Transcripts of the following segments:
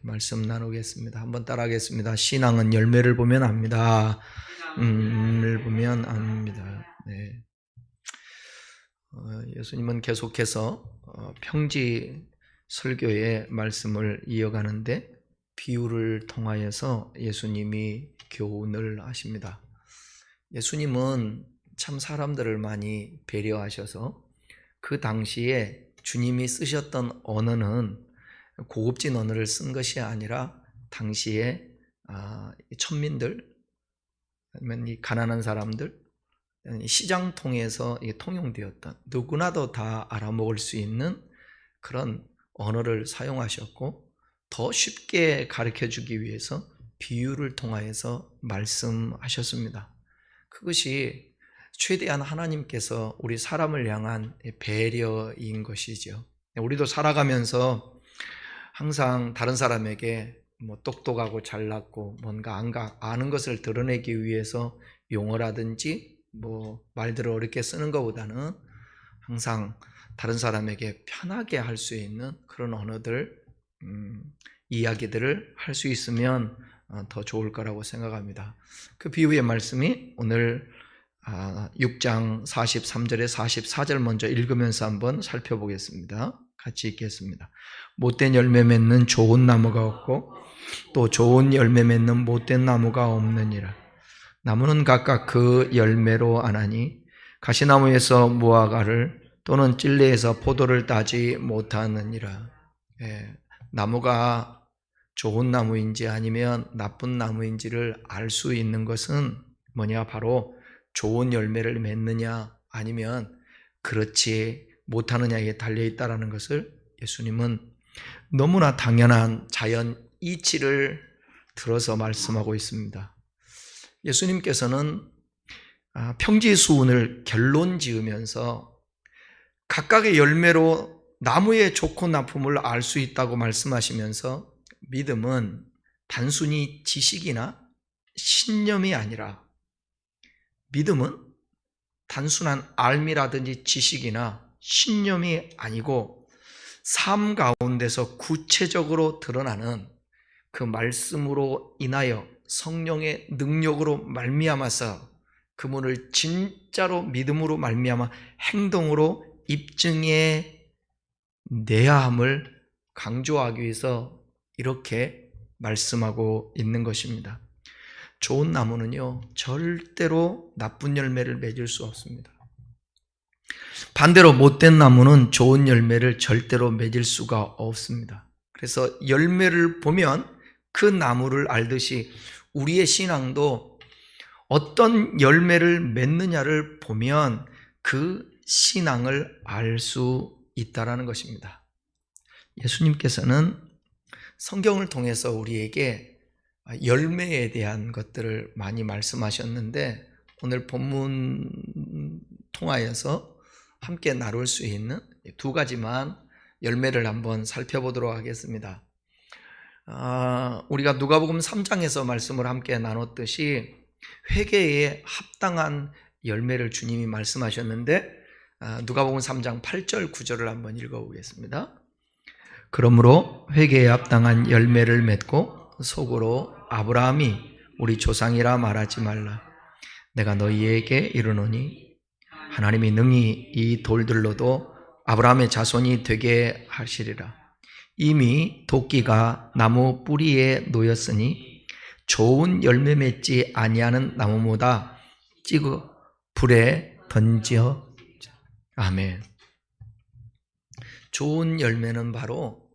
말씀 나누겠습니다. 한번 따라하겠습니다. 신앙은 열매를 보면 압니다. 열매를 보면 압니다. 네. 예수님은 계속해서 평지 설교의 말씀을 이어가는데 비유를 통하여서 예수님이 교훈을 하십니다. 예수님은 참 사람들을 많이 배려하셔서 그 당시에 주님이 쓰셨던 언어는 고급진 언어를 쓴 것이 아니라 당시에 천민들, 아니면 이 가난한 사람들, 시장 통해서 통용되었던 누구나도 다 알아먹을 수 있는 그런 언어를 사용하셨고, 더 쉽게 가르쳐주기 위해서 비유를 통하여서 말씀하셨습니다. 그것이 최대한 하나님께서 우리 사람을 향한 배려인 것이죠. 우리도 살아가면서 항상 다른 사람에게 똑똑하고 잘났고 뭔가 아는 것을 드러내기 위해서 용어라든지 말들을 어렵게 쓰는 것보다는 항상 다른 사람에게 편하게 할 수 있는 그런 언어들, 이야기들을 할 수 있으면 더 좋을 거라고 생각합니다. 그 비유의 말씀이 오늘 6장 43절에 44절 먼저 읽으면서 한번 살펴보겠습니다. 같이 읽겠습니다. 못된 열매 맺는 좋은 나무가 없고 또 좋은 열매 맺는 못된 나무가 없느니라. 나무는 각각 그 열매로 아나니 가시나무에서 무화과를 또는 찔레에서 포도를 따지 못하느니라. 나무가 좋은 나무인지 아니면 나쁜 나무인지를 알 수 있는 것은 뭐냐? 바로 좋은 열매를 맺느냐 아니면 그렇지 못하느냐에 달려있다라는 것을 예수님은 너무나 당연한 자연 이치를 들어서 말씀하고 있습니다. 예수님께서는 평지수훈을 결론 지으면서 각각의 열매로 나무의 좋고 나쁨을 알 수 있다고 말씀하시면서 믿음은 단순히 지식이나 신념이 아니라, 믿음은 단순한 알미라든지 지식이나 신념이 아니고 삶 가운데서 구체적으로 드러나는 그 말씀으로 인하여 성령의 능력으로 말미암아서 그분을 진짜로 믿음으로 말미암아 행동으로 입증해 내야 함을 강조하기 위해서 이렇게 말씀하고 있는 것입니다. 좋은 나무는요, 절대로 나쁜 열매를 맺을 수 없습니다. 반대로 못된 나무는 좋은 열매를 절대로 맺을 수가 없습니다. 그래서 열매를 보면 그 나무를 알듯이 우리의 신앙도 어떤 열매를 맺느냐를 보면 그 신앙을 알 수 있다라는 것입니다. 예수님께서는 성경을 통해서 우리에게 열매에 대한 것들을 많이 말씀하셨는데, 오늘 본문 통하여서 함께 나눌 수 있는 두 가지만 열매를 한번 살펴보도록 하겠습니다. 우리가 누가복음 3장에서 말씀을 함께 나눴듯이 회개에 합당한 열매를 주님이 말씀하셨는데, 누가복음 3장 8절 9절을 한번 읽어보겠습니다. 그러므로 회개에 합당한 열매를 맺고 속으로 아브라함이 우리 조상이라 말하지 말라. 내가 너희에게 이르노니 하나님이 능히 이 돌들로도 아브라함의 자손이 되게 하시리라. 이미 도끼가 나무 뿌리에 놓였으니 좋은 열매 맺지 아니하는 나무보다 찌고 불에 던져. 아멘. 좋은 열매는 바로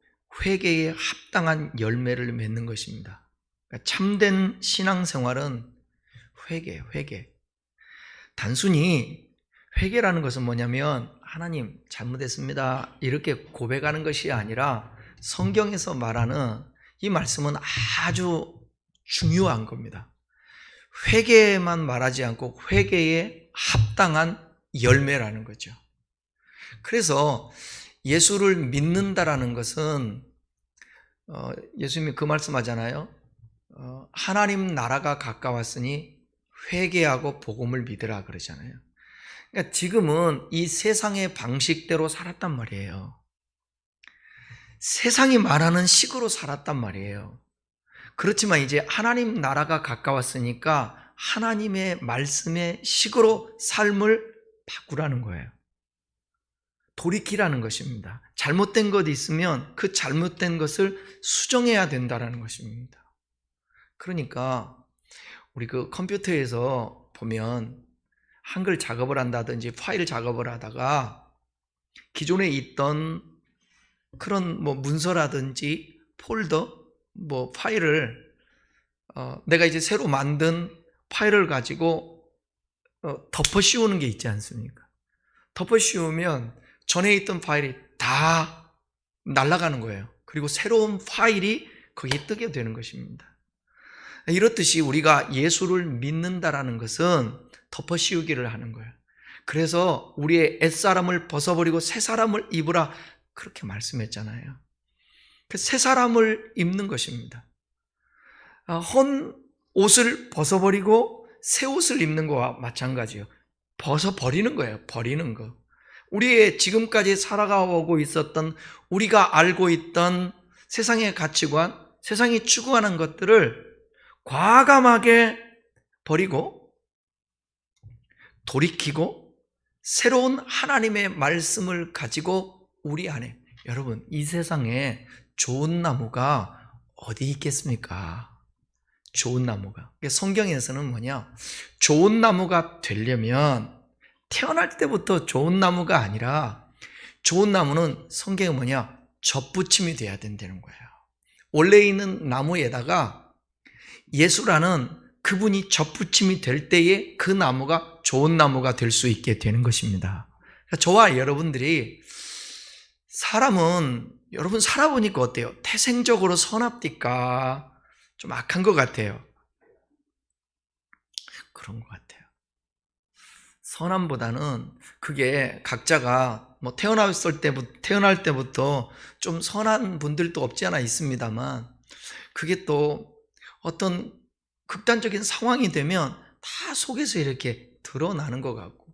회개에 합당한 열매를 맺는 것입니다. 그러니까 참된 신앙생활은 회개. 단순히 회개라는 것은 뭐냐면 하나님 잘못했습니다 이렇게 고백하는 것이 아니라, 성경에서 말하는 이 말씀은 아주 중요한 겁니다. 회개만 말하지 않고 회개에 합당한 열매라는 거죠. 그래서 예수를 믿는다라는 것은 예수님이 그 말씀하잖아요. 하나님 나라가 가까웠으니 회개하고 복음을 믿으라 그러잖아요. 그러니까 지금은 이 세상의 방식대로 살았단 말이에요. 세상이 말하는 식으로 살았단 말이에요. 그렇지만 이제 하나님 나라가 가까웠으니까 하나님의 말씀의 식으로 삶을 바꾸라는 거예요. 돌이키라는 것입니다. 잘못된 것이 있으면 그 잘못된 것을 수정해야 된다는 것입니다. 그러니까 우리 그 컴퓨터에서 보면 한글 작업을 한다든지 파일 작업을 하다가 기존에 있던 그런 문서라든지 폴더, 파일을 내가 이제 새로 만든 파일을 가지고 덮어 씌우는 게 있지 않습니까? 덮어 씌우면 전에 있던 파일이 다 날아가는 거예요. 그리고 새로운 파일이 거기에 뜨게 되는 것입니다. 이렇듯이 우리가 예수를 믿는다라는 것은 덮어 씌우기를 하는 거예요. 그래서 우리의 옛사람을 벗어버리고 새 사람을 입으라 그렇게 말씀했잖아요. 그 새 사람을 입는 것입니다. 헌 옷을 벗어버리고 새 옷을 입는 거와 마찬가지예요. 벗어버리는 거예요. 버리는 거. 우리의 지금까지 살아가고 있었던 우리가 알고 있던 세상의 가치관, 세상이 추구하는 것들을 과감하게 버리고 돌이키고 새로운 하나님의 말씀을 가지고 우리 안에, 여러분 이 세상에 좋은 나무가 어디 있겠습니까? 좋은 나무가. 성경에서는 좋은 나무가 되려면 태어날 때부터 좋은 나무가 아니라 좋은 나무는 성경에 접붙임이 돼야 된다는 거예요. 원래 있는 나무에다가 예수라는 그분이 접붙임이 될 때에 그 나무가 좋은 나무가 될 수 있게 되는 것입니다. 그러니까 저와 여러분들이 여러분 살아보니까 어때요? 태생적으로 선합니까? 좀 악한 것 같아요. 그런 것 같아요. 선함보다는 그게 각자가 태어날 때부터 좀 선한 분들도 없지 않아 있습니다만 그게 또 어떤 극단적인 상황이 되면 다 속에서 이렇게 드러나는 것 같고,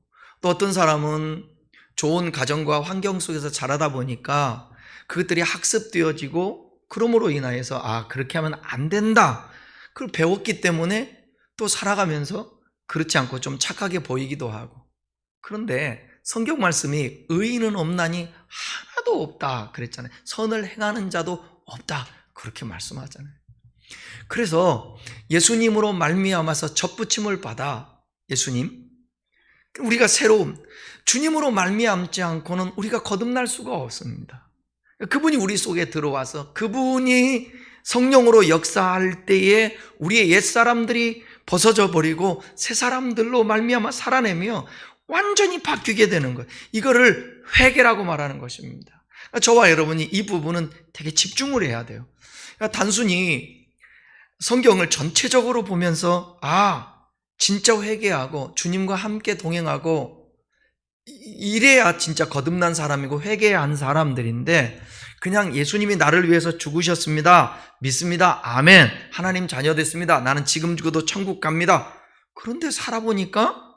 또 어떤 사람은 좋은 가정과 환경 속에서 자라다 보니까 그것들이 학습되어지고 그러므로 인하여서 그렇게 하면 안 된다 그걸 배웠기 때문에 또 살아가면서 그렇지 않고 좀 착하게 보이기도 하고. 그런데 성경 말씀이 의인은 없나니 하나도 없다 그랬잖아요. 선을 행하는 자도 없다 그렇게 말씀하잖아요. 그래서 예수님으로 말미암아서 접붙임을 받아 우리가 새로운 주님으로 말미암지 않고는 우리가 거듭날 수가 없습니다. 그분이 우리 속에 들어와서 그분이 성령으로 역사할 때에 우리의 옛사람들이 벗어져 버리고 새 사람들로 말미암아 살아내며 완전히 바뀌게 되는 거예요. 이거를 회개라고 말하는 것입니다. 저와 여러분이 이 부분은 되게 집중을 해야 돼요. 단순히 성경을 전체적으로 보면서 진짜 회개하고 주님과 함께 동행하고 이래야 진짜 거듭난 사람이고 회개한 사람들인데, 그냥 예수님이 나를 위해서 죽으셨습니다, 믿습니다, 아멘, 하나님 자녀 됐습니다, 나는 지금 죽어도 천국 갑니다, 그런데 살아보니까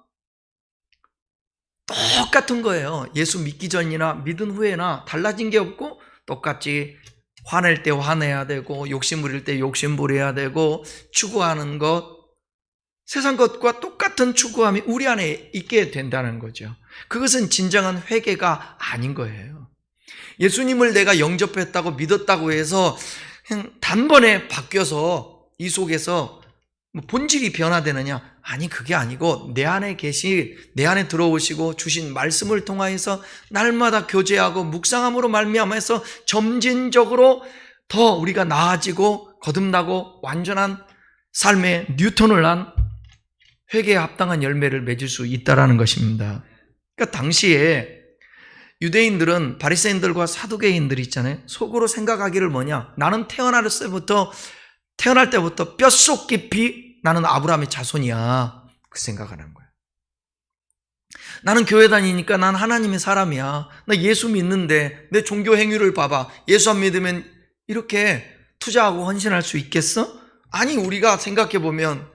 똑같은 거예요. 예수 믿기 전이나 믿은 후에나 달라진 게 없고 똑같이 화낼 때 화내야 되고 욕심 부릴 때 욕심 부려야 되고 추구하는 것, 세상 것과 똑같은 추구함이 우리 안에 있게 된다는 거죠. 그것은 진정한 회개가 아닌 거예요. 예수님을 내가 영접했다고 믿었다고 해서 그냥 단번에 바뀌어서 이 속에서 본질이 변화되느냐? 아니, 그게 아니고 내 안에 들어오시고 주신 말씀을 통하여서 날마다 교제하고 묵상함으로 말미암아서 점진적으로 더 우리가 나아지고 거듭나고 완전한 삶의 뉴턴을 한 회개에 합당한 열매를 맺을 수 있다는 것입니다. 그러니까 당시에 유대인들은 바리새인들과 사두개인들이 있잖아요. 속으로 생각하기를 나는 태어날 때부터 뼛속 깊이 나는 아브라함의 자손이야, 그 생각하는 거예요. 나는 교회 다니니까 난 하나님의 사람이야, 나 예수 믿는데 내 종교 행위를 봐봐, 예수 안 믿으면 이렇게 투자하고 헌신할 수 있겠어? 아니, 우리가 생각해보면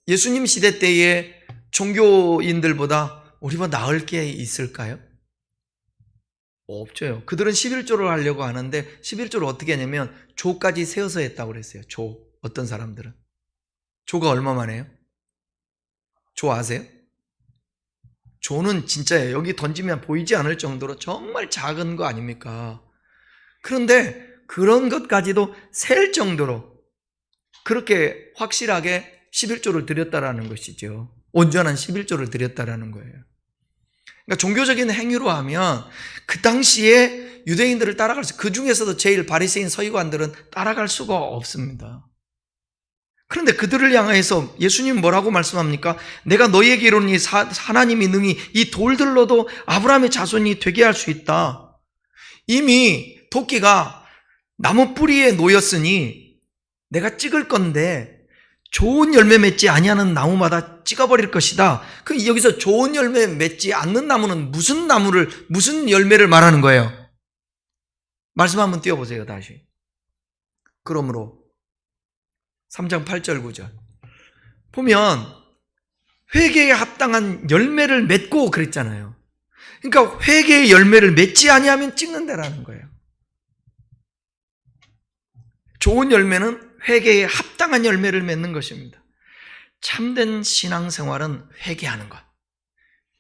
예수님 시대 때의 종교인들보다 우리보다 나을 게 있을까요? 없죠. 그들은 11조를 하려고 하는데 11조를 어떻게 하냐면 조까지 세워서 했다고 그랬어요. 조. 어떤 사람들은. 조가 얼마만 해요? 조 아세요? 조는 진짜예요. 여기 던지면 보이지 않을 정도로 정말 작은 거 아닙니까? 그런데 그런 것까지도 셀 정도로 그렇게 확실하게 11조를 드렸다라는 것이죠. 온전한 11조를 드렸다라는 거예요. 그러니까 종교적인 행위로 하면 그 당시에 유대인들을 따라갈 수, 그 중에서도 제일 바리새인 서기관들은 따라갈 수가 없습니다. 그런데 그들을 향해서 예수님 뭐라고 말씀합니까? 내가 너희에게 이르노니 하나님이 능히 이 돌들로도 아브라함의 자손이 되게 할 수 있다. 이미 도끼가 나무 뿌리에 놓였으니 내가 찍을 건데 좋은 열매 맺지 아니하는 나무마다 찍어버릴 것이다. 그 여기서 좋은 열매 맺지 않는 나무는 무슨 열매를 말하는 거예요? 말씀 한번 띄워보세요, 다시. 그러므로 3장 8절 9절 보면 회개에 합당한 열매를 맺고 그랬잖아요. 그러니까 회개의 열매를 맺지 아니하면 찍는다라는 거예요. 좋은 열매는 회개에 합당한 열매를 맺는 것입니다. 참된 신앙생활은 회개하는 것.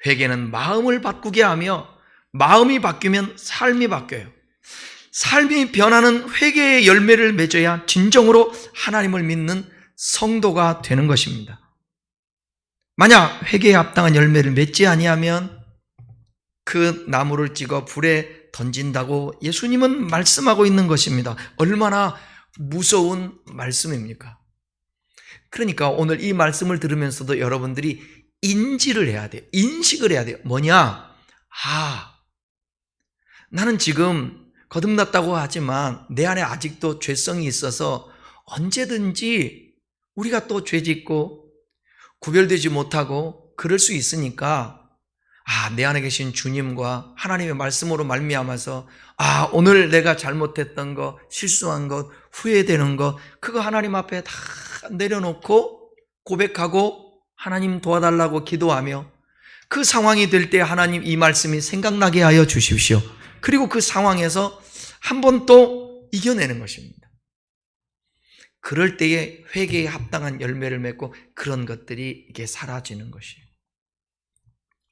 회개는 마음을 바꾸게 하며 마음이 바뀌면 삶이 바뀌어요. 삶이 변하는 회개의 열매를 맺어야 진정으로 하나님을 믿는 성도가 되는 것입니다. 만약 회개에 합당한 열매를 맺지 아니하면 그 나무를 찍어 불에 던진다고 예수님은 말씀하고 있는 것입니다. 얼마나 무서운 말씀입니까? 그러니까 오늘 이 말씀을 들으면서도 여러분들이 인지를 해야 돼요. 인식을 해야 돼요. 뭐냐? 나는 지금 거듭났다고 하지만 내 안에 아직도 죄성이 있어서 언제든지 우리가 또 죄짓고 구별되지 못하고 그럴 수 있으니까 내 안에 계신 주님과 하나님의 말씀으로 말미암아서 오늘 내가 잘못했던 거, 실수한 것, 후회되는 것, 그거 하나님 앞에 다 내려놓고 고백하고 하나님 도와달라고 기도하며 그 상황이 될 때 하나님 이 말씀이 생각나게 하여 주십시오. 그리고 그 상황에서 한 번 또 이겨내는 것입니다. 그럴 때에 회개에 합당한 열매를 맺고 그런 것들이 이게 사라지는 것이에요.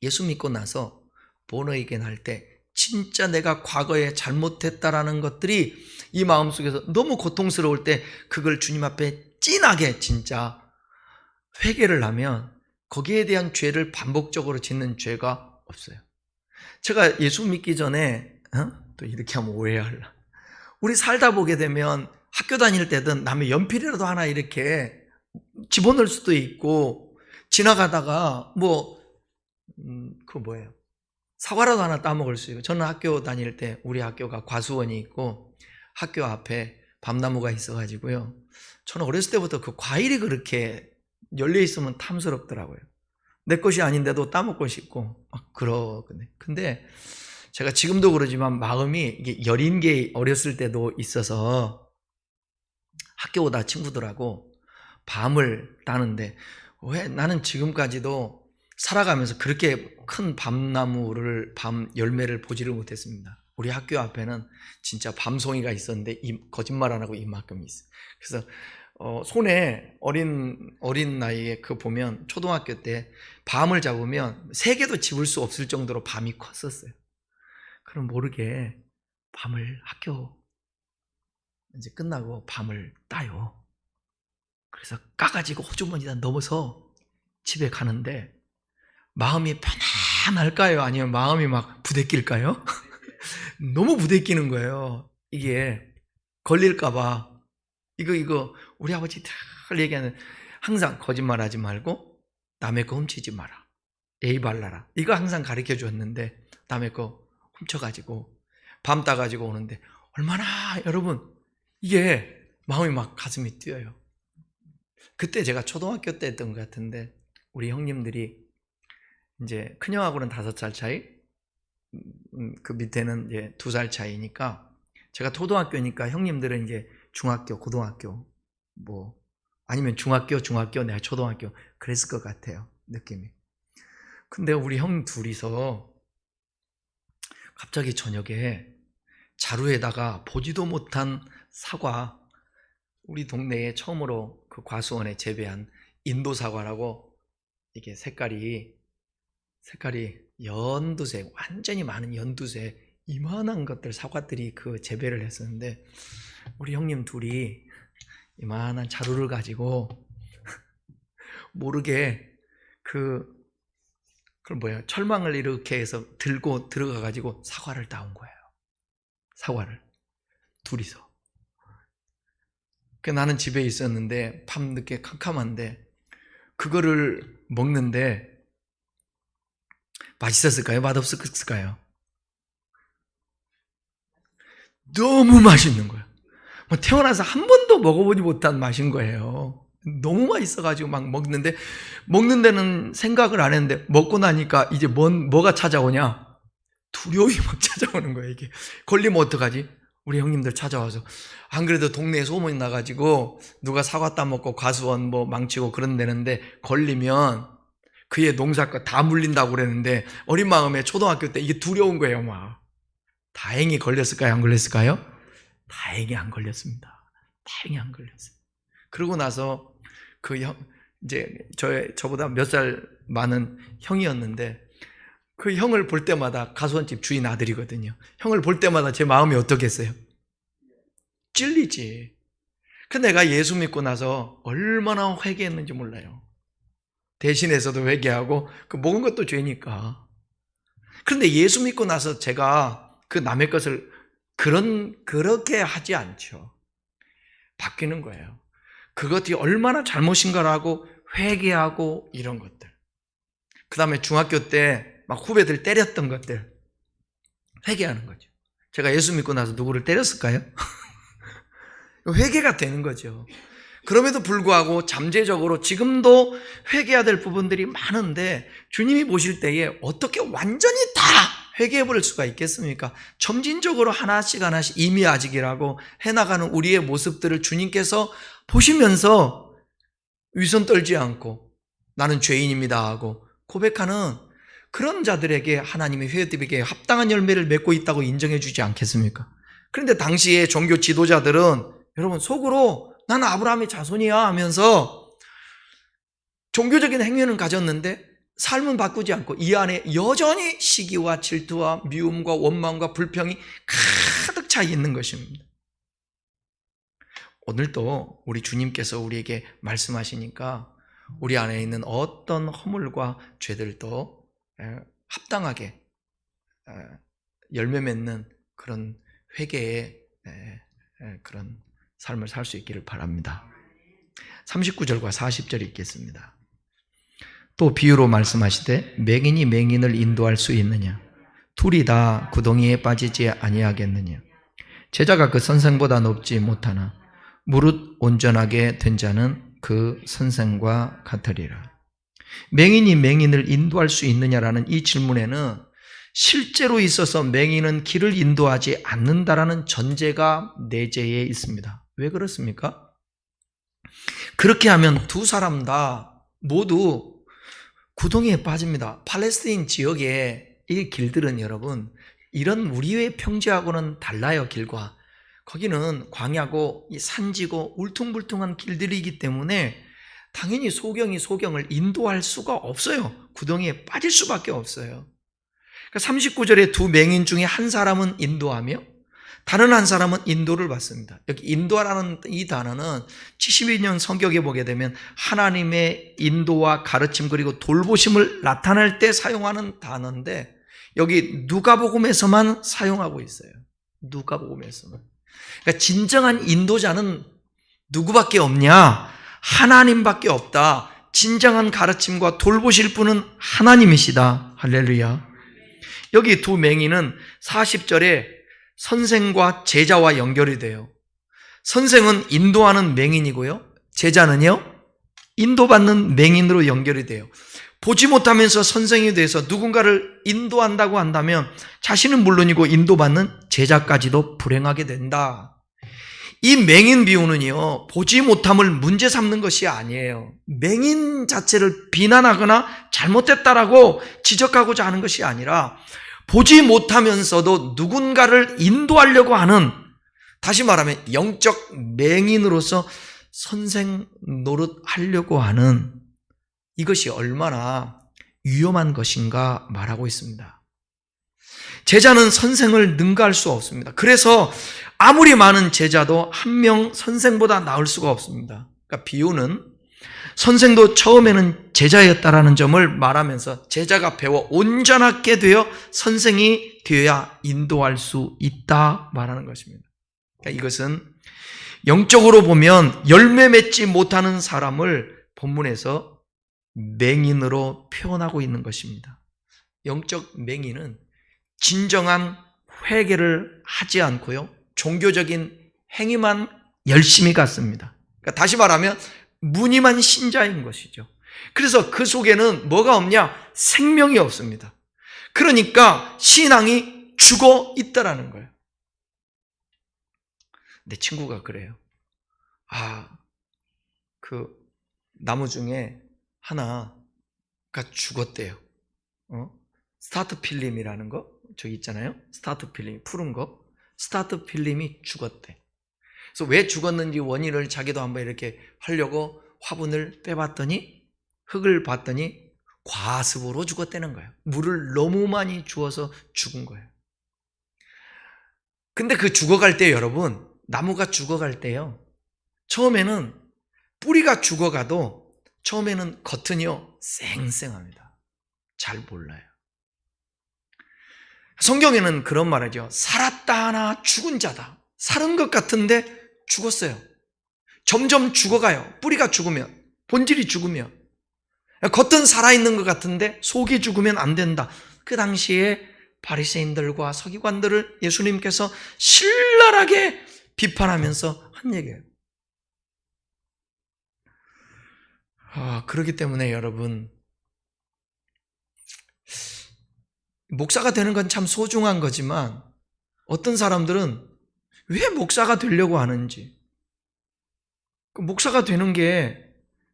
예수 믿고 나서 본어에겐 할 때 진짜 내가 과거에 잘못했다라는 것들이 이 마음속에서 너무 고통스러울 때 그걸 주님 앞에 찐하게 진짜 회개를 하면 거기에 대한 죄를 반복적으로 짓는 죄가 없어요. 제가 예수 믿기 전에 또 이렇게 하면 오해할라. 우리 살다 보게 되면 학교 다닐 때든 남의 연필이라도 하나 이렇게 집어넣을 수도 있고 지나가다가 그거 뭐예요? 사과라도 하나 따먹을 수 있고. 저는 학교 다닐 때 우리 학교가 과수원이 있고 학교 앞에 밤나무가 있어가지고요. 저는 어렸을 때부터 그 과일이 그렇게 열려 있으면 탐스럽더라고요. 내 것이 아닌데도 따먹고 싶고 그러거든요. 근데 제가 지금도 그러지만 마음이 이게 여린 게 어렸을 때도 있어서 학교 오다 친구들하고 밤을 따는데 왜 나는 지금까지도 살아가면서 그렇게 큰 밤 열매를 보지를 못했습니다. 우리 학교 앞에는 진짜 밤송이가 있었는데 거짓말 안 하고 이만큼 있어요. 그래서 손에 어린 나이에 그 보면 초등학교 때 밤을 잡으면 3개도 집을 수 없을 정도로 밤이 컸었어요. 그럼 모르게 밤을 학교 이제 끝나고 밤을 따요. 그래서 까가지고 호주머니다 넘어서 집에 가는데 마음이 편안할까요? 아니면 마음이 막 부대낄까요? 너무 부대끼는 거예요. 이게 걸릴까봐. 이거 우리 아버지 늘 얘기하는 항상 거짓말하지 말고 남의 거 훔치지 마라. 예의 발라라. 이거 항상 가르쳐 줬는데 남의 거 훔쳐가지고 밤 따가지고 오는데 얼마나 여러분 이게 마음이 막 가슴이 뛰어요. 그때 제가 초등학교 때 했던 것 같은데 우리 형님들이 이제 큰형하고는 5살 차이, 그 밑에는 이제 2살 차이니까 제가 초등학교니까 형님들은 이제 중학교, 고등학교 아니면 중학교, 내가 초등학교 그랬을 것 같아요. 느낌이. 근데 우리 형 둘이서 갑자기 저녁에 자루에다가 보지도 못한 사과, 우리 동네에 처음으로 그 과수원에 재배한 인도 사과라고, 이게 색깔이 연두색, 완전히 많은 연두색 이만한 것들, 사과들이 그 재배를 했었는데, 우리 형님 둘이 이만한 자루를 가지고 모르게 철망을 이렇게 해서 들고 들어가 가지고 사과를 따온 거예요. 사과를 둘이서. 나는 집에 있었는데 밤늦게 캄캄한데 그거를 먹는데 맛있었을까요? 맛없었을까요? 너무 맛있는 거예요. 태어나서 한 번도 먹어보지 못한 맛인 거예요. 너무 맛있어가지고 막 먹는 데는 생각을 안 했는데, 먹고 나니까 이제 뭐가 찾아오냐? 두려움이 막 찾아오는 거예요. 이게 걸리면 어떡하지? 우리 형님들 찾아와서, 안 그래도 동네에 소문이 나가지고 누가 사과 따먹고 과수원 망치고 그런 데는데 걸리면 그의 농사가 다 물린다고 그랬는데, 어린 마음에 초등학교 때 이게 두려운 거예요. 막 다행히 걸렸을까요? 안 걸렸을까요? 다행히 안 걸렸습니다. 다행히 안 걸렸어요. 그러고 나서 이제 저보다 몇 살 많은 형이었는데, 그 형을 볼 때마다, 가수원집 주인 아들이거든요. 형을 볼 때마다 제 마음이 어떻겠어요? 찔리지. 내가 예수 믿고 나서 얼마나 회개했는지 몰라요. 대신해서도 회개하고, 먹은 것도 죄니까. 그런데 예수 믿고 나서 제가 그 남의 것을 그렇게 하지 않죠. 바뀌는 거예요. 그것이 얼마나 잘못인가라고 회개하고, 이런 것들. 그 다음에 중학교 때 막 후배들 때렸던 것들 회개하는 거죠. 제가 예수 믿고 나서 누구를 때렸을까요? 회개가 되는 거죠. 그럼에도 불구하고 잠재적으로 지금도 회개해야 될 부분들이 많은데, 주님이 보실 때에 어떻게 완전히 다 회개해 버릴 수가 있겠습니까? 점진적으로 하나씩 이미아직이라고 해나가는 우리의 모습들을 주님께서 보시면서 위선 떨지 않고 나는 죄인입니다 하고 고백하는 그런 자들에게 하나님의 회개에 합당한 열매를 맺고 있다고 인정해 주지 않겠습니까? 그런데 당시에 종교 지도자들은 여러분 속으로 나는 아브라함의 자손이야 하면서 종교적인 행위는 가졌는데 삶은 바꾸지 않고 이 안에 여전히 시기와 질투와 미움과 원망과 불평이 가득 차 있는 것입니다. 오늘도 우리 주님께서 우리에게 말씀하시니까 우리 안에 있는 어떤 허물과 죄들도 합당하게 열매 맺는 그런 회개의 그런 삶을 살 수 있기를 바랍니다. 39절과 40절 읽겠습니다. 또 비유로 말씀하시되 맹인이 맹인을 인도할 수 있느냐? 둘이 다 구덩이에 빠지지 아니하겠느냐? 제자가 그 선생보다 높지 못하나 무릇 온전하게 된 자는 그 선생과 같으리라. 맹인이 맹인을 인도할 수 있느냐라는 이 질문에는 실제로 있어서 맹인은 길을 인도하지 않는다라는 전제가 내재해 있습니다. 왜 그렇습니까? 그렇게 하면 두 사람 다 모두 구덩이에 빠집니다. 팔레스타인 지역의 이 길들은 여러분, 이런 우리의 평지하고는 달라요. 길과 거기는 광야고 산지고 울퉁불퉁한 길들이기 때문에 당연히 소경을 인도할 수가 없어요. 구덩이에 빠질 수밖에 없어요. 39절에 두 맹인 중에 한 사람은 인도하며 다른 한 사람은 인도를 받습니다. 여기 인도라는 이 단어는 72년 성경에 보게 되면 하나님의 인도와 가르침 그리고 돌보심을 나타낼 때 사용하는 단어인데, 여기 누가복음에서만 사용하고 있어요. 누가복음에서만. 그러니까 진정한 인도자는 누구밖에 없냐? 하나님밖에 없다. 진정한 가르침과 돌보실 분은 하나님이시다. 할렐루야. 여기 두 맹인은 40절에 선생과 제자와 연결이 돼요. 선생은 인도하는 맹인이고요, 제자는요 인도받는 맹인으로 연결이 돼요. 보지 못하면서 선생이 돼서 누군가를 인도한다고 한다면 자신은 물론이고 인도받는 제자까지도 불행하게 된다. 이 맹인 비유는요, 보지 못함을 문제 삼는 것이 아니에요. 맹인 자체를 비난하거나 잘못됐다라고 지적하고자 하는 것이 아니라 보지 못하면서도 누군가를 인도하려고 하는, 다시 말하면 영적 맹인으로서 선생 노릇하려고 하는, 이것이 얼마나 위험한 것인가 말하고 있습니다. 제자는 선생을 능가할 수 없습니다. 그래서 아무리 많은 제자도 한 명 선생보다 나을 수가 없습니다. 그러니까 비유는 선생도 처음에는 제자였다라는 점을 말하면서 제자가 배워 온전하게 되어 선생이 되어야 인도할 수 있다 말하는 것입니다. 그러니까 이것은 영적으로 보면 열매 맺지 못하는 사람을 본문에서 맹인으로 표현하고 있는 것입니다. 영적 맹인은 진정한 회개를 하지 않고요, 종교적인 행위만 열심히 갔습니다. 그러니까 다시 말하면 무늬만 신자인 것이죠. 그래서 그 속에는 뭐가 없냐? 생명이 없습니다. 그러니까 신앙이 죽어 있다라는 거예요. 내 친구가 그래요. 그 나무 중에 하나가 죽었대요. 스타트 필름이라는 거 저기 있잖아요. 스타트 필름, 푸른 거. 스타트 필름이 죽었대. 그래서 왜 죽었는지 원인을 자기도 한번 이렇게 하려고 화분을 빼봤더니, 흙을 봤더니 과습으로 죽었다는 거예요. 물을 너무 많이 주어서 죽은 거예요. 근데 그 죽어갈 때, 여러분, 나무가 죽어갈 때요, 처음에는 뿌리가 죽어가도 처음에는 겉은요 쌩쌩합니다. 잘 몰라요. 성경에는 그런 말이죠. 살았다 하나 죽은 자다. 사는 것 같은데 죽었어요. 점점 죽어가요. 뿌리가 죽으면, 본질이 죽으면. 겉은 살아있는 것 같은데 속이 죽으면 안 된다. 그 당시에 바리새인들과 서기관들을 예수님께서 신랄하게 비판하면서 한 얘기예요. 그렇기 때문에 여러분, 목사가 되는 건 참 소중한 거지만 어떤 사람들은 왜 목사가 되려고 하는지, 목사가 되는 게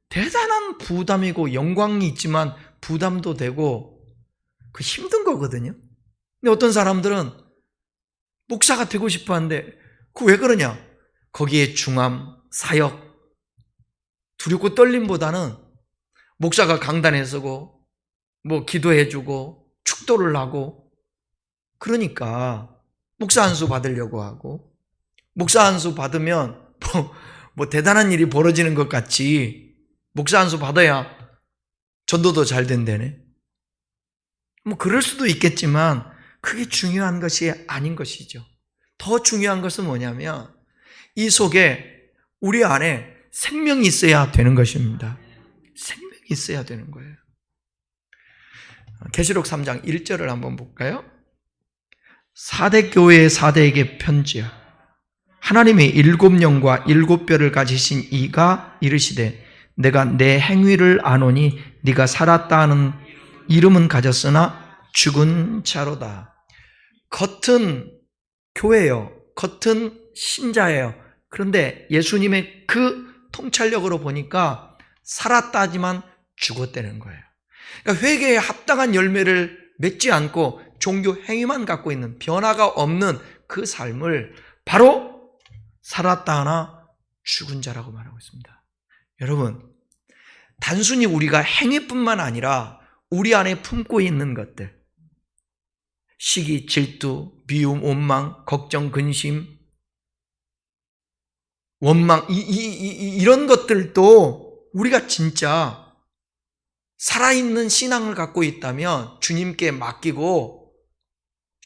대단한 부담이고 영광이 있지만 부담도 되고 그 힘든 거거든요. 근데 어떤 사람들은 목사가 되고 싶어 하는데 그 왜 그러냐? 거기에 중함, 사역, 두렵고 떨림보다는 목사가 강단에 서고 뭐 기도해주고 축도를 하고, 그러니까 목사 안수 받으려고 하고, 목사 안수 받으면 뭐 대단한 일이 벌어지는 것 같이 목사 안수 받아야 전도도 잘 된다네. 뭐 그럴 수도 있겠지만 그게 중요한 것이 아닌 것이죠. 더 중요한 것은 뭐냐면 이 속에 우리 안에 생명이 있어야 되는 것입니다. 생명이 있어야 되는 거예요. 계시록 3장 1절을 한번 볼까요? 4대 교회의 4대에게 편지야. 하나님의 7영과 7뼈를 가지신 이가 이르시되 내가 내 행위를 아노니 네가 살았다 하는 이름은 가졌으나 죽은 자로다. 겉은 교회예요. 겉은 신자예요. 그런데 예수님의 그 통찰력으로 보니까 살았다 하지만 죽었다는 거예요. 그러니까 회개에 합당한 열매를 맺지 않고 종교 행위만 갖고 있는, 변화가 없는 그 삶을 바로 살았다 하나 죽은 자라고 말하고 있습니다. 여러분, 단순히 우리가 행위뿐만 아니라 우리 안에 품고 있는 것들, 시기, 질투, 미움, 원망, 걱정, 근심, 원망, 이런 것들도 우리가 진짜 살아있는 신앙을 갖고 있다면 주님께 맡기고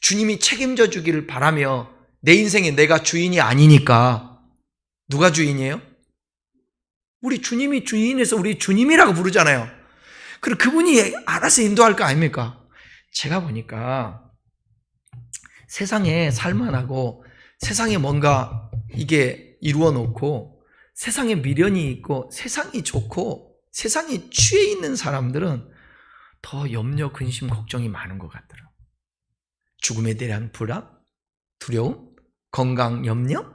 주님이 책임져 주기를 바라며, 내 인생에 내가 주인이 아니니까. 누가 주인이에요? 우리 주님이 주인에서 우리 주님이라고 부르잖아요. 그리고 그분이 알아서 인도할 거 아닙니까? 제가 보니까 세상에 살만하고 세상에 뭔가 이게 이루어 놓고 세상에 미련이 있고 세상이 좋고 세상에 취해 있는 사람들은 더 염려, 근심, 걱정이 많은 것 같더라고요. 죽음에 대한 불안, 두려움, 건강 염려,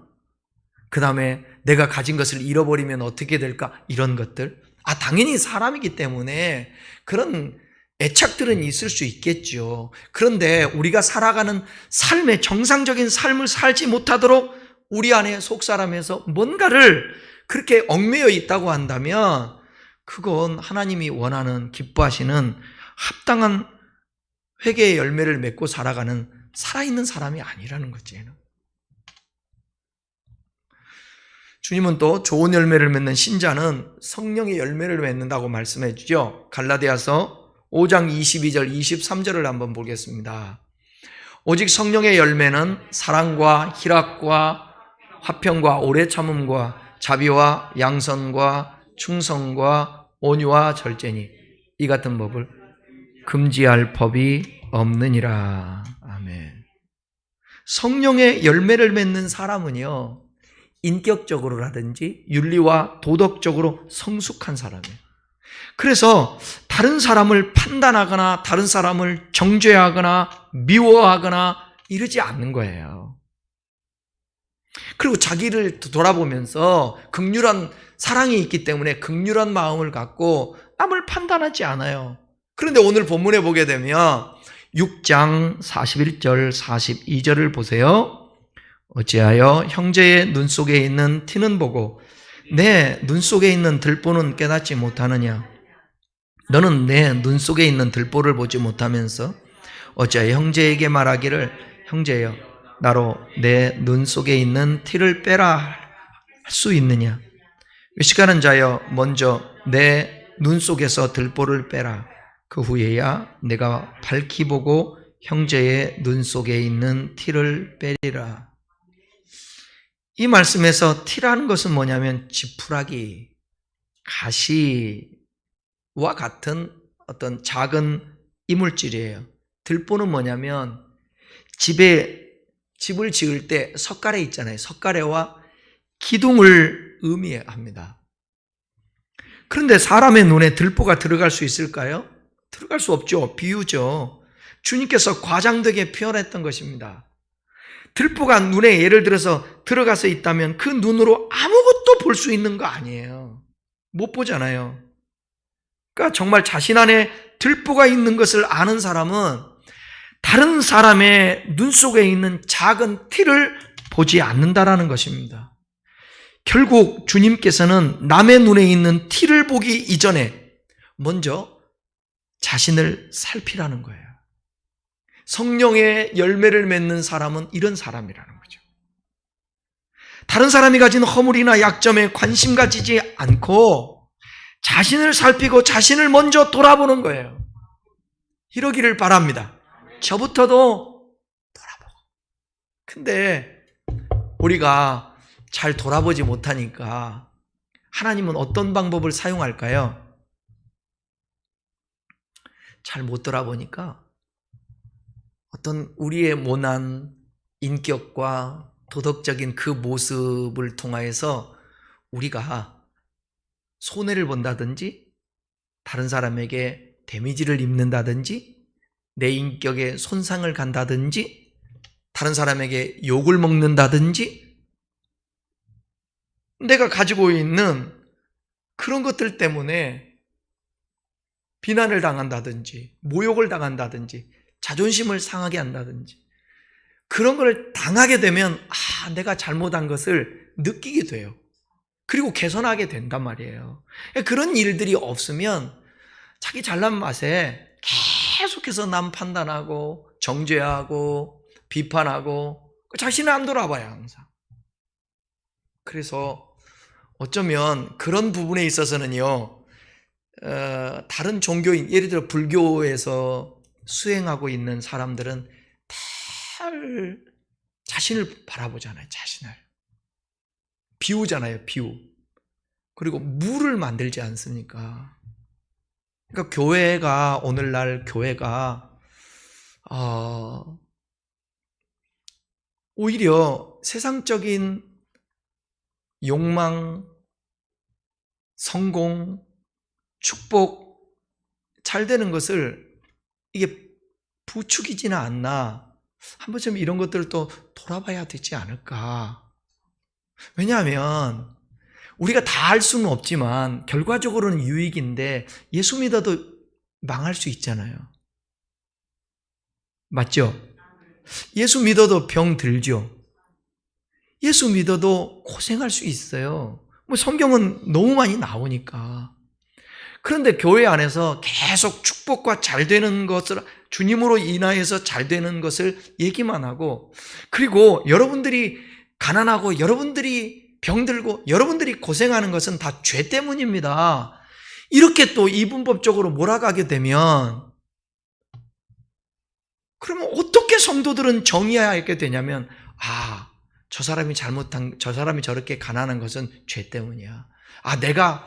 그 다음에 내가 가진 것을 잃어버리면 어떻게 될까, 이런 것들. 당연히 사람이기 때문에 그런 애착들은 있을 수 있겠죠. 그런데 우리가 살아가는 삶의 정상적인 삶을 살지 못하도록 우리 안에 속사람에서 뭔가를 그렇게 얽매여 있다고 한다면 그건 하나님이 원하는 기뻐하시는 합당한 회개의 열매를 맺고 살아가는 살아있는 사람이 아니라는 거지. 주님은 또 좋은 열매를 맺는 신자는 성령의 열매를 맺는다고 말씀해 주죠. 갈라디아서 5장 22절 23절을 한번 보겠습니다. 오직 성령의 열매는 사랑과 희락과 화평과 오래 참음과 자비와 양선과 충성과 온유와 절제니 이 같은 법을 금지할 법이 없느니라. 아멘. 성령의 열매를 맺는 사람은요, 인격적으로라든지 윤리와 도덕적으로 성숙한 사람이에요. 그래서 다른 사람을 판단하거나 다른 사람을 정죄하거나 미워하거나 이러지 않는 거예요. 그리고 자기를 돌아보면서 극률한 사랑이 있기 때문에 극률한 마음을 갖고 남을 판단하지 않아요. 그런데 오늘 본문에 보게 되면 6장 41절 42절을 보세요. 어찌하여 형제의 눈 속에 있는 티는 보고 내 눈 속에 있는 들보는 깨닫지 못하느냐? 너는 내 눈 속에 있는 들보를 보지 못하면서 어찌하여 형제에게 말하기를 형제여 나로 내 눈 속에 있는 티를 빼라 할 수 있느냐? 외식하는 자여 먼저 내 눈 속에서 들보를 빼라. 그 후에야 내가 밝히 보고 형제의 눈 속에 있는 티를 빼리라. 이 말씀에서 티라는 것은 뭐냐면 지푸라기, 가시와 같은 어떤 작은 이물질이에요. 들보는 뭐냐면 집을 지을 때 석가래 있잖아요. 석가래와 기둥을 의미합니다. 그런데 사람의 눈에 들보가 들어갈 수 있을까요? 들어갈 수 없죠. 비유죠. 주님께서 과장되게 표현했던 것입니다. 들보가 눈에 예를 들어서 들어가서 있다면 그 눈으로 아무것도 볼 수 있는 거 아니에요. 못 보잖아요. 그러니까 정말 자신 안에 들보가 있는 것을 아는 사람은 다른 사람의 눈 속에 있는 작은 티를 보지 않는다라는 것입니다. 결국 주님께서는 남의 눈에 있는 티를 보기 이전에 먼저 자신을 살피라는 거예요. 성령의 열매를 맺는 사람은 이런 사람이라는 거죠. 다른 사람이 가진 허물이나 약점에 관심 가지지 않고 자신을 살피고 자신을 먼저 돌아보는 거예요. 이러기를 바랍니다. 저부터도 돌아보고. 근데 우리가 잘 돌아보지 못하니까 하나님은 어떤 방법을 사용할까요? 잘 못 돌아보니까 어떤 우리의 모난 인격과 도덕적인 그 모습을 통하여서 우리가 손해를 본다든지 다른 사람에게 데미지를 입는다든지 내 인격에 손상을 간다든지 다른 사람에게 욕을 먹는다든지 내가 가지고 있는 그런 것들 때문에 비난을 당한다든지 모욕을 당한다든지 자존심을 상하게 한다든지 그런 걸 당하게 되면 내가 잘못한 것을 느끼게 돼요. 그리고 개선하게 된단 말이에요. 그런 일들이 없으면 자기 잘난 맛에 계속해서 남 판단하고 정죄하고 비판하고 자신을 안 돌아봐요 항상. 그래서 어쩌면 그런 부분에 있어서는요 다른 종교인 예를 들어 불교에서 수행하고 있는 사람들은 잘 자신을 바라보잖아요. 자신을 비우잖아요. 비우. 그리고 무를 만들지 않습니까? 그러니까 교회가 오늘날 교회가 오히려 세상적인 욕망, 성공, 축복, 잘 되는 것을 이게 부추기지는 않나. 한 번쯤 이런 것들을 또 돌아봐야 되지 않을까. 왜냐하면 우리가 다 할 수는 없지만 결과적으로는 유익인데 예수 믿어도 망할 수 있잖아요. 맞죠? 예수 믿어도 병 들죠? 예수 믿어도 고생할 수 있어요. 뭐 성경은 너무 많이 나오니까. 그런데 교회 안에서 계속 축복과 잘 되는 것을, 주님으로 인하여서 잘 되는 것을 얘기만 하고, 그리고 여러분들이 가난하고 여러분들이 병들고 여러분들이 고생하는 것은 다 죄 때문입니다. 이렇게 또 이분법적으로 몰아가게 되면, 그러면 어떻게 성도들은 정의하게 되냐면, 저 사람이 저 사람이 저렇게 가난한 것은 죄 때문이야. 내가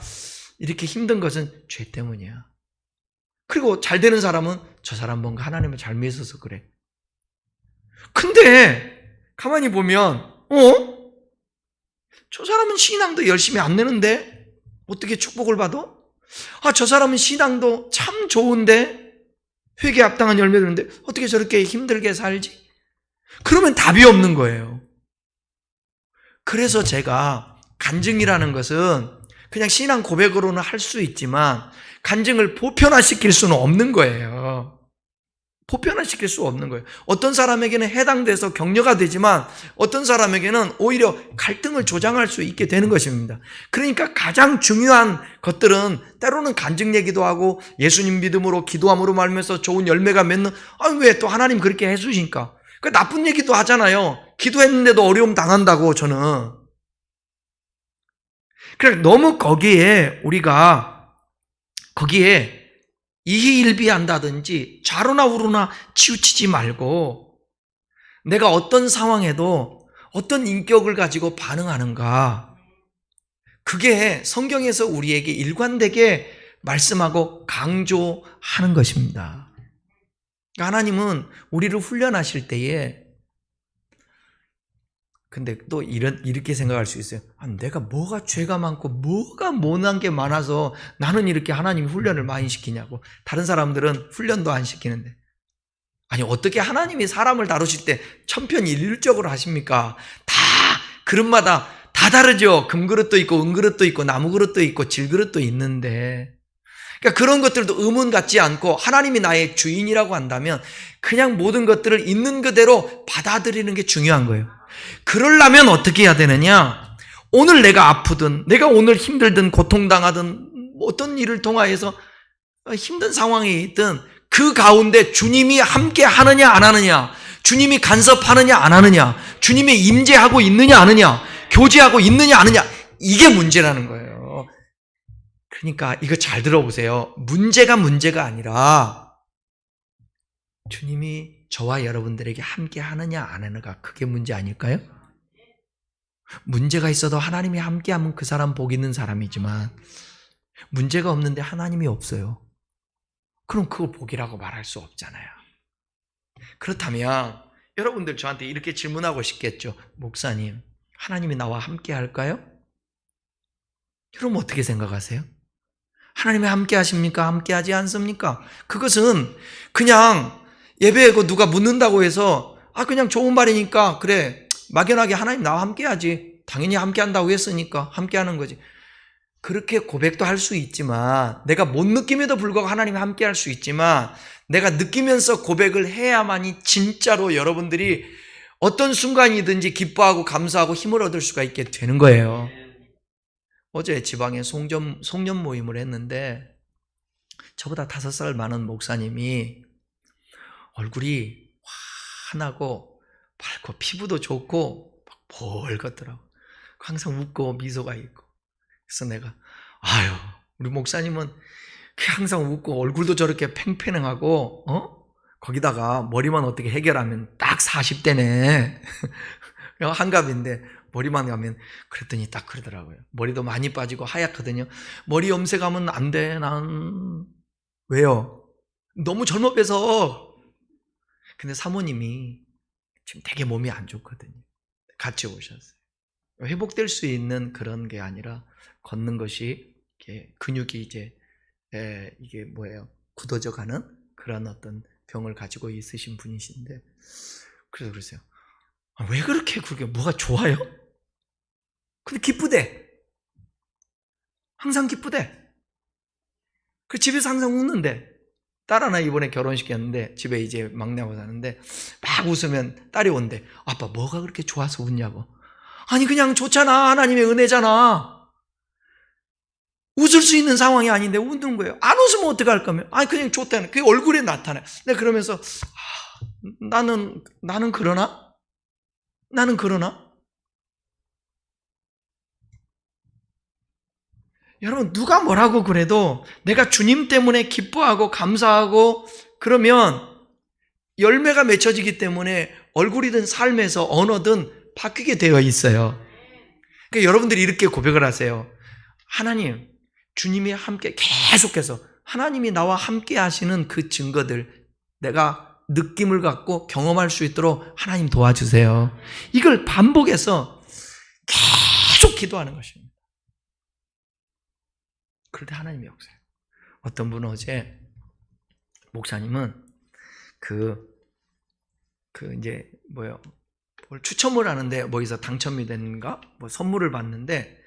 이렇게 힘든 것은 죄 때문이야. 그리고 잘 되는 사람은 저 사람 뭔가 하나님을 잘 믿어서 그래. 근데 가만히 보면 저 사람은 신앙도 열심히 안 내는데 어떻게 축복을 받아? 저 사람은 신앙도 참 좋은데 회개에 합당한 열매를 내는데 어떻게 저렇게 힘들게 살지? 그러면 답이 없는 거예요. 그래서 제가 간증이라는 것은 그냥 신앙 고백으로는 할 수 있지만 간증을 보편화시킬 수는 없는 거예요. 보편화시킬 수 없는 거예요. 어떤 사람에게는 해당돼서 격려가 되지만 어떤 사람에게는 오히려 갈등을 조장할 수 있게 되는 것입니다. 그러니까 가장 중요한 것들은 때로는 간증 얘기도 하고 예수님 믿음으로 기도함으로 말면서 좋은 열매가 맺는, 왜 또 하나님 그렇게 해주시니까. 나쁜 얘기도 하잖아요. 기도했는데도 어려움 당한다고 저는. 그래, 너무 우리가 거기에 이희일비한다든지 좌로나 우로나 치우치지 말고 내가 어떤 상황에도 어떤 인격을 가지고 반응하는가, 그게 성경에서 우리에게 일관되게 말씀하고 강조하는 것입니다. 하나님은 우리를 훈련하실 때에, 근데 또 이렇게 생각할 수 있어요. 내가 뭐가 죄가 많고 뭐가 못한 게 많아서 나는 이렇게 하나님이 훈련을 많이 시키냐고. 다른 사람들은 훈련도 안 시키는데. 어떻게 하나님이 사람을 다루실 때 천편일률적으로 하십니까? 다 그릇마다 다 다르죠. 금그릇도 있고 은그릇도 있고 나무그릇도 있고 질그릇도 있는데, 그러니까 그런 것들도 의문 갖지 않고 하나님이 나의 주인이라고 한다면 그냥 모든 것들을 있는 그대로 받아들이는 게 중요한 거예요. 그러려면 어떻게 해야 되느냐? 오늘 내가 아프든 내가 오늘 힘들든 고통당하든 어떤 일을 통하여서 힘든 상황에 있든 그 가운데 주님이 함께 하느냐 안 하느냐, 주님이 간섭하느냐 안 하느냐, 주님이 임재하고 있느냐 안 하느냐, 교제하고 있느냐 안 하느냐, 이게 문제라는 거예요. 그러니까 이거 잘 들어보세요. 문제가 아니라 주님이 저와 여러분들에게 함께 하느냐 안 하느냐가 그게 문제 아닐까요? 문제가 있어도 하나님이 함께하면 그 사람 복 있는 사람이지만 문제가 없는데 하나님이 없어요. 그럼 그걸 복이라고 말할 수 없잖아요. 그렇다면 여러분들 저한테 이렇게 질문하고 싶겠죠. 목사님, 하나님이 나와 함께 할까요? 여러분 어떻게 생각하세요? 하나님이 함께 하십니까? 함께 하지 않습니까? 그것은 그냥 예배하고 누가 묻는다고 해서 그냥 좋은 말이니까 그래 막연하게 하나님 나와 함께 하지, 당연히 함께 한다고 했으니까 함께 하는 거지. 그렇게 고백도 할 수 있지만, 내가 못 느낌에도 불구하고 하나님이 함께 할 수 있지만, 내가 느끼면서 고백을 해야만이 진짜로 여러분들이 어떤 순간이든지 기뻐하고 감사하고 힘을 얻을 수가 있게 되는 거예요. 어제 지방에 송년 모임을 했는데 저보다 5살 많은 목사님이 얼굴이 환하고 밝고 피부도 좋고 막 벌겋더라고. 항상 웃고 미소가 있고. 그래서 내가 우리 목사님은 항상 웃고 얼굴도 저렇게 팽팽하고 거기다가 머리만 어떻게 해결하면 딱 40대네. 한갑인데 머리만 가면, 그랬더니 딱 그러더라고요. 머리도 많이 빠지고 하얗거든요. 머리 염색하면 안 돼. 난 왜요? 너무 젊어 빼서. 근데 사모님이 지금 되게 몸이 안 좋거든요. 같이 오셨어요. 회복될 수 있는 그런 게 아니라 걷는 것이 이렇게 근육이 이제 이게 굳어져 가는 그런 어떤 병을 가지고 있으신 분이신데, 그래서 그러세요. 왜 그렇게 그게 뭐가 좋아요? 근데 기쁘대. 항상 기쁘대. 그 집에서 항상 웃는데. 딸 하나 이번에 결혼시켰는데 집에 이제 막내하고 사는데 막 웃으면 딸이 온대. 아빠 뭐가 그렇게 좋아서 웃냐고. 아니 그냥 좋잖아. 하나님의 은혜잖아. 웃을 수 있는 상황이 아닌데 웃는 거예요. 안 웃으면 어떡할 거면? 아니 그냥 좋다는 그게 얼굴에 나타나요. 근데 그러면서 나는 그러나? 나는 그러나? 여러분 누가 뭐라고 그래도 내가 주님 때문에 기뻐하고 감사하고 그러면 열매가 맺혀지기 때문에 얼굴이든 삶에서 언어든 바뀌게 되어 있어요. 그러니까 여러분들이 이렇게 고백을 하세요. 하나님, 주님이 함께 계속해서 하나님이 나와 함께 하시는 그 증거들 내가 느낌을 갖고 경험할 수 있도록 하나님 도와주세요. 이걸 반복해서 계속 기도하는 것입니다. 그럴 때 하나님이 역사해요. 어떤 분은 어제 목사님은 이제 뭘 추첨을 하는데 뭐에서 당첨이 됐는가? 뭐 선물을 받는데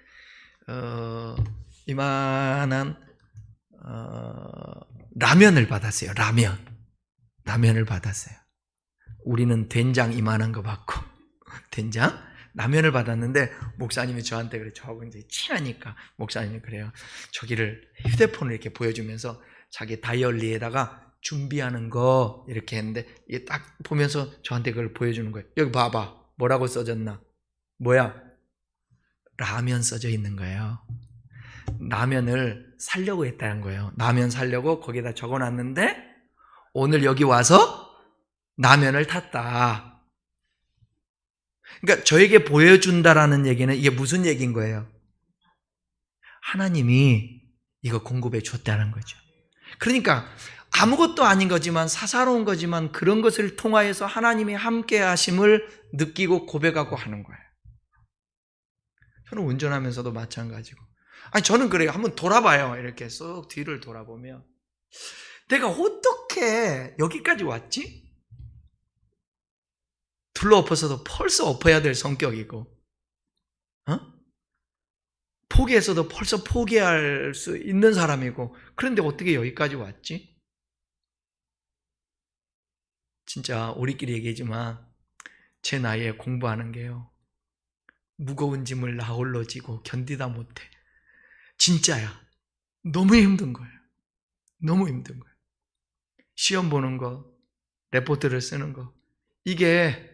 이만한 라면을 받았어요. 라면을 받았어요. 우리는 된장 이만한 거 받고 된장 라면을 받았는데 목사님이 저한테 그래. 저하고 이제 친하니까 목사님이 그래요. 저기를 휴대폰을 이렇게 보여주면서 자기 다이어리에다가 준비하는 거 이렇게 했는데 이게 딱 보면서 저한테 그걸 보여주는 거예요. 여기 봐봐. 뭐라고 써졌나? 뭐야? 라면 써져 있는 거예요. 라면을 사려고 했다는 거예요. 라면 사려고 거기다 적어놨는데 오늘 여기 와서 라면을 탔다. 그러니까 저에게 보여준다라는 얘기는 이게 무슨 얘기인 거예요? 하나님이 이거 공급해 줬다는 거죠. 그러니까 아무것도 아닌 거지만 사사로운 거지만 그런 것을 통하여서 하나님이 함께 하심을 느끼고 고백하고 하는 거예요. 저는 운전하면서도 마찬가지고. 아니 저는 그래요. 한번 돌아봐요. 이렇게 쏙 뒤를 돌아보면 내가 어떻게 여기까지 왔지? 둘러엎어서도 벌써 엎어야 될 성격이고 포기해서도 벌써 포기할 수 있는 사람이고 그런데 어떻게 여기까지 왔지? 진짜 우리끼리 얘기하지만 제 나이에 공부하는 게요. 무거운 짐을 나 홀로 지고 견디다 못해. 진짜야. 너무 힘든 거예요. 너무 힘든 거예요. 시험 보는 거, 레포트를 쓰는 거 이게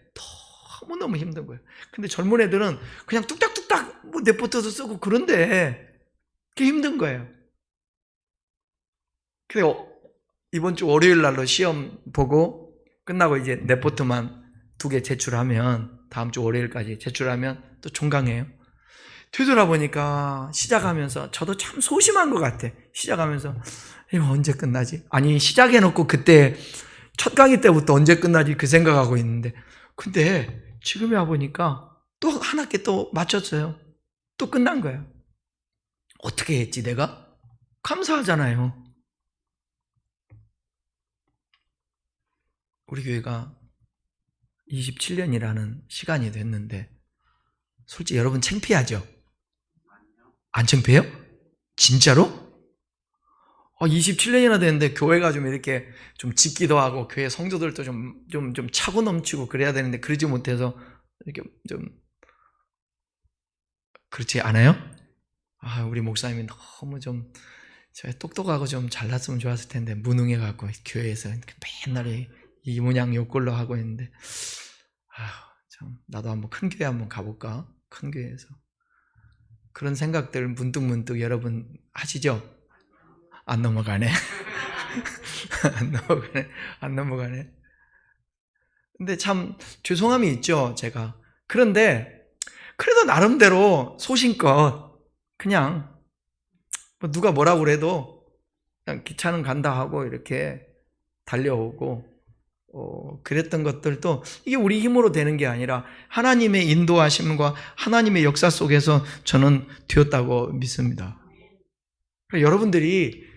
너무너무 힘든 거예요. 근데 젊은 애들은 그냥 뚝딱뚝딱 뭐 레포트도 쓰고 그런데 그게 힘든 거예요. 근데 이번 주 월요일 날로 시험 보고 끝나고 이제 레포트만 2개 제출하면 다음 주 월요일까지 제출하면 또 종강해요. 되돌아보니까 시작하면서 저도 참 소심한 것 같아. 시작하면서 이거 언제 끝나지? 아니 시작해놓고 그때 첫 강의 때부터 언제 끝나지 그 생각하고 있는데 근데 지금에 와보니까 또 한 학기 또 맞췄어요. 또 끝난 거예요. 어떻게 했지 내가? 감사하잖아요. 우리 교회가 27년이라는 시간이 됐는데 솔직히 여러분 창피하죠? 안 창피해요? 진짜로? 27년이나 됐는데 교회가 좀 이렇게 좀 짖기도 하고 교회 성도들도 좀 차고 넘치고 그래야 되는데 그러지 못해서 이렇게 좀 그렇지 않아요? 우리 목사님이 너무 좀 똑똑하고 좀 잘났으면 좋았을 텐데 무능해갖고 교회에서 맨날 이 모양 요 꼴로 하고 있는데 참 나도 한번 큰 교회 한번 가볼까? 큰 교회에서 그런 생각들 문득문득 여러분 하시죠? 안 넘어가네. 안 넘어가네. 근데 참 죄송함이 있죠, 제가. 그런데 그래도 나름대로 소신껏 그냥 누가 뭐라고 그래도 그냥 기차는 간다 하고 이렇게 달려오고 그랬던 것들도 이게 우리 힘으로 되는 게 아니라 하나님의 인도하심과 하나님의 역사 속에서 저는 되었다고 믿습니다. 여러분들이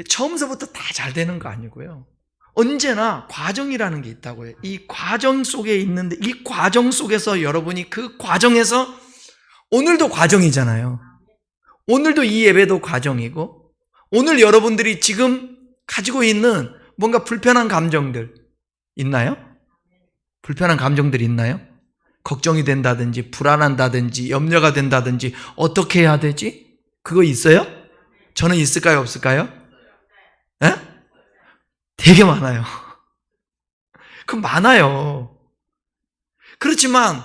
처음서부터 다 잘 되는 거 아니고요. 언제나 과정이라는 게 있다고요. 이 과정 속에 있는데 이 과정 속에서 여러분이 그 과정에서 오늘도 과정이잖아요. 오늘도 이 예배도 과정이고 오늘 여러분들이 지금 가지고 있는 뭔가 불편한 감정들 있나요? 불편한 감정들이 있나요? 걱정이 된다든지 불안한다든지 염려가 된다든지 어떻게 해야 되지? 그거 있어요? 저는 있을까요? 없을까요? 에? 되게 많아요. 그 많아요. 그렇지만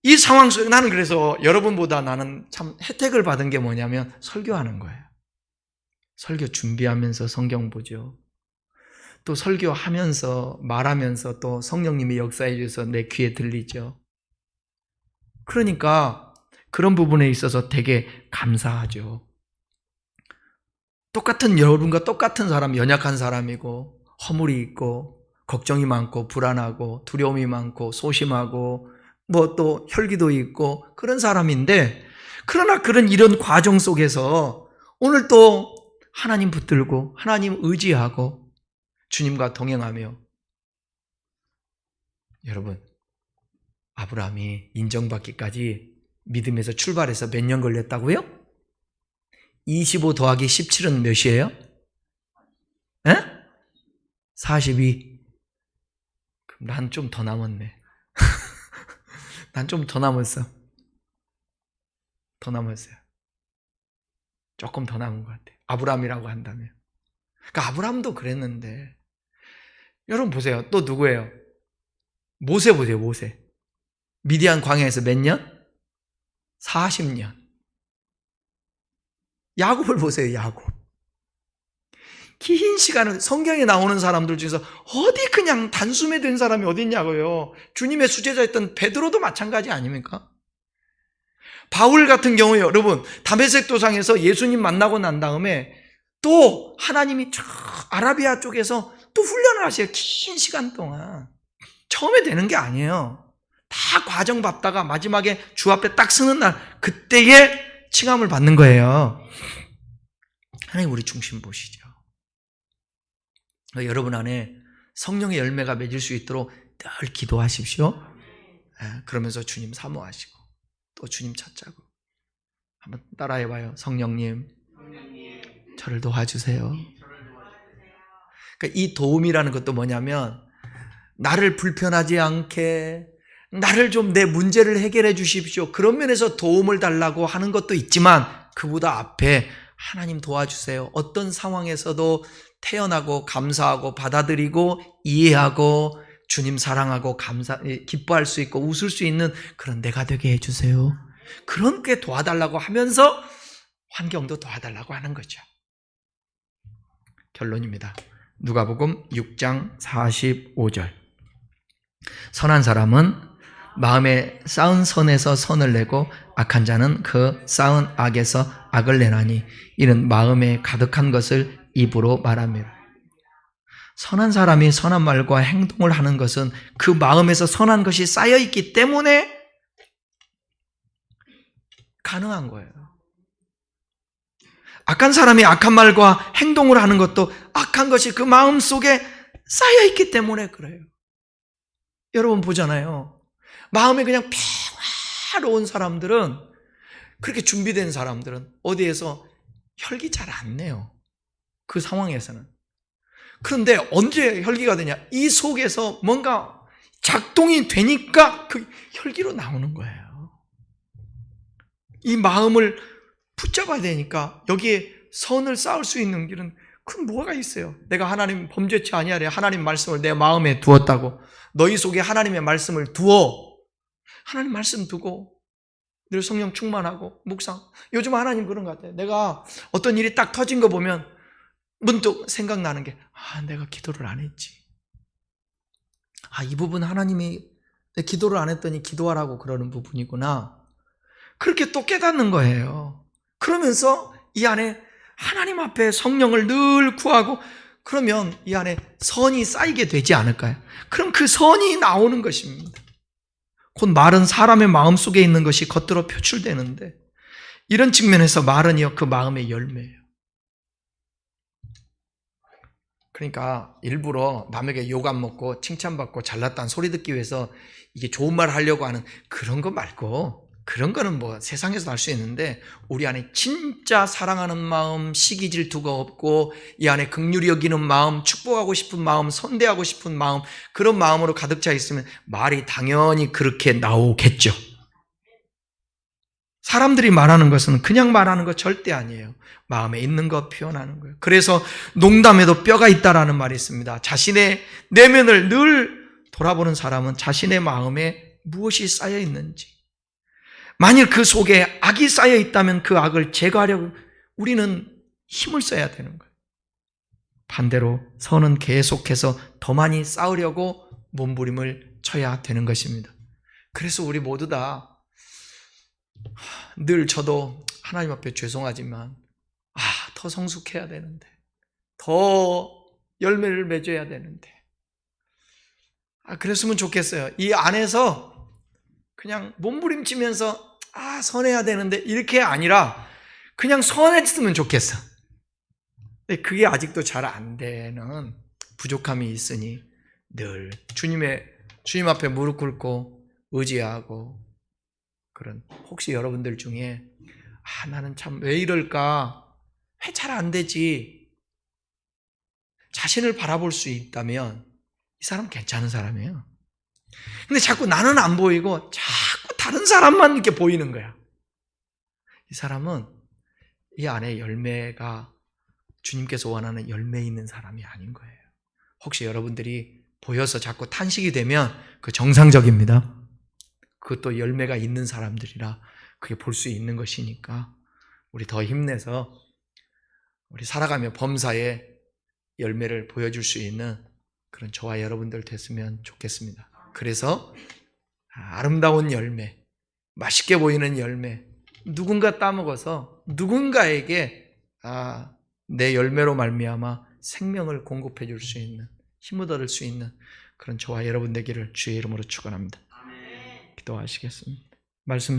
이 상황 속에 나는 그래서 여러분보다 나는 참 혜택을 받은 게 뭐냐면 설교하는 거예요. 설교 준비하면서 성경 보죠. 또 설교하면서 말하면서 또 성령님이 역사해 주셔서 내 귀에 들리죠. 그러니까 그런 부분에 있어서 되게 감사하죠. 똑같은 여러분과 똑같은 사람, 연약한 사람이고 허물이 있고 걱정이 많고 불안하고 두려움이 많고 소심하고 뭐 또 혈기도 있고 그런 사람인데, 그러나 이런 과정 속에서 오늘 또 하나님 붙들고 하나님 의지하고 주님과 동행하며, 여러분 아브라함이 인정받기까지 믿음에서 출발해서 몇 년 걸렸다고요? 25 더하기 17은 몇이에요? 에? 42. 그럼 난 좀 더 남았네. 난 좀 더 남았어. 더 남았어요. 조금 더 남은 것 같아. 아브라함이라고 한다면. 그러니까 아브라함도 그랬는데, 여러분 보세요. 또 누구예요? 모세 보세요. 모세. 미디안 광야에서 몇 년? 40년. 야곱을 보세요. 야곱. 긴 시간을, 성경에 나오는 사람들 중에서 어디 그냥 단숨에 된 사람이 어디 있냐고요. 주님의 수제자였던 베드로도 마찬가지 아닙니까? 바울 같은 경우에 여러분 다메섹 도상에서 예수님 만나고 난 다음에 또 하나님이 저 아라비아 쪽에서 또 훈련을 하세요. 긴 시간 동안. 처음에 되는 게 아니에요. 다 과정 밟다가 마지막에 주 앞에 딱 서는 날, 그때에 칭함을 받는 거예요. 하나님 우리 중심 보시죠. 여러분 안에 성령의 열매가 맺을 수 있도록 늘 기도하십시오. 그러면서 주님 사모하시고 또 주님 찾자고. 한번 따라해봐요. 성령님, 저를 도와주세요. 그러니까 이 도움이라는 것도 뭐냐면, 나를 불편하지 않게, 나를 좀 내 문제를 해결해 주십시오, 그런 면에서 도움을 달라고 하는 것도 있지만, 그보다 앞에 하나님 도와주세요. 어떤 상황에서도 태어나고 감사하고 받아들이고 이해하고 주님 사랑하고 기뻐할 수 있고 웃을 수 있는 그런 내가 되게 해주세요. 그렇게 도와달라고 하면서 환경도 도와달라고 하는 거죠. 결론입니다. 누가복음 6장 45절. 선한 사람은 마음에 쌓은 선에서 선을 내고 악한 자는 그 쌓은 악에서 악을 내나니 이는 마음에 가득한 것을 입으로 말합니다. 선한 사람이 선한 말과 행동을 하는 것은 그 마음에서 선한 것이 쌓여있기 때문에 가능한 거예요. 악한 사람이 악한 말과 행동을 하는 것도 악한 것이 그 마음 속에 쌓여있기 때문에 그래요. 여러분 보잖아요. 마음에 그냥 평화로운 사람들은, 그렇게 준비된 사람들은 어디에서 혈기 잘 안 내요. 그 상황에서는. 그런데 언제 혈기가 되냐? 이 속에서 뭔가 작동이 되니까 그 혈기로 나오는 거예요. 이 마음을 붙잡아야 되니까 여기에 선을 쌓을 수 있는 길은 큰 뭐가 있어요? 내가 하나님 범죄치 아니하래 하나님 말씀을 내 마음에 두었다고. 너희 속에 하나님의 말씀을 두어. 하나님 말씀 두고 늘 성령 충만하고 묵상. 요즘 하나님 그런 것 같아요. 내가 어떤 일이 딱 터진 거 보면 문득 생각나는 게, 내가 기도를 안 했지. 이 부분 하나님이 내 기도를 안 했더니 기도하라고 그러는 부분이구나. 그렇게 또 깨닫는 거예요. 그러면서 이 안에 하나님 앞에 성령을 늘 구하고, 그러면 이 안에 선이 쌓이게 되지 않을까요? 그럼 그 선이 나오는 것입니다. 곧 말은 사람의 마음 속에 있는 것이 겉으로 표출되는데, 이런 측면에서 말은요, 그 마음의 열매예요. 그러니까 일부러 남에게 욕 안 먹고 칭찬받고 잘났다는 소리 듣기 위해서 이게 좋은 말 하려고 하는 그런 거 말고, 그런 거는 뭐 세상에서도 할 수 있는데 우리 안에 진짜 사랑하는 마음, 시기 질투가 없고 이 안에 긍휼히 여기는 마음, 축복하고 싶은 마음, 선대하고 싶은 마음, 그런 마음으로 가득 차 있으면 말이 당연히 그렇게 나오겠죠. 사람들이 말하는 것은 그냥 말하는 것 절대 아니에요. 마음에 있는 것 표현하는 거예요. 그래서 농담에도 뼈가 있다라는 말이 있습니다. 자신의 내면을 늘 돌아보는 사람은 자신의 마음에 무엇이 쌓여 있는지, 만일 그 속에 악이 쌓여 있다면 그 악을 제거하려고 우리는 힘을 써야 되는 거예요. 반대로 선은 계속해서 더 많이 쌓으려고 몸부림을 쳐야 되는 것입니다. 그래서 우리 모두 다 늘 저도 하나님 앞에 죄송하지만 더 성숙해야 되는데, 더 열매를 맺어야 되는데, 그랬으면 좋겠어요. 이 안에서 그냥 몸부림치면서 선해야 되는데 이렇게 아니라 그냥 선했으면 좋겠어. 근데 그게 아직도 잘 안 되는 부족함이 있으니 늘 주님 앞에 무릎 꿇고 의지하고, 그런, 혹시 여러분들 중에 나는 참 왜 이럴까, 왜 잘 안 되지, 자신을 바라볼 수 있다면 이 사람 괜찮은 사람이에요. 근데 자꾸 나는 안 보이고 자꾸 다른 사람만 이렇게 보이는 거야. 이 사람은 이 안에 열매가 주님께서 원하는 열매 있는 사람이 아닌 거예요. 혹시 여러분들이 보여서 자꾸 탄식이 되면 그 정상적입니다. 그것도 열매가 있는 사람들이라 그게 볼 수 있는 것이니까 우리 더 힘내서 우리 살아가며 범사에 열매를 보여줄 수 있는 그런 저와 여러분들 됐으면 좋겠습니다. 그래서 아름다운 열매, 맛있게 보이는 열매, 누군가 따먹어서 누군가에게 내 열매로 말미암아 생명을 공급해 줄 수 있는, 힘을 얻을 수 있는 그런 저와 여러분 되기를 주의 이름으로 축원합니다. 기도하시겠습니다. 말씀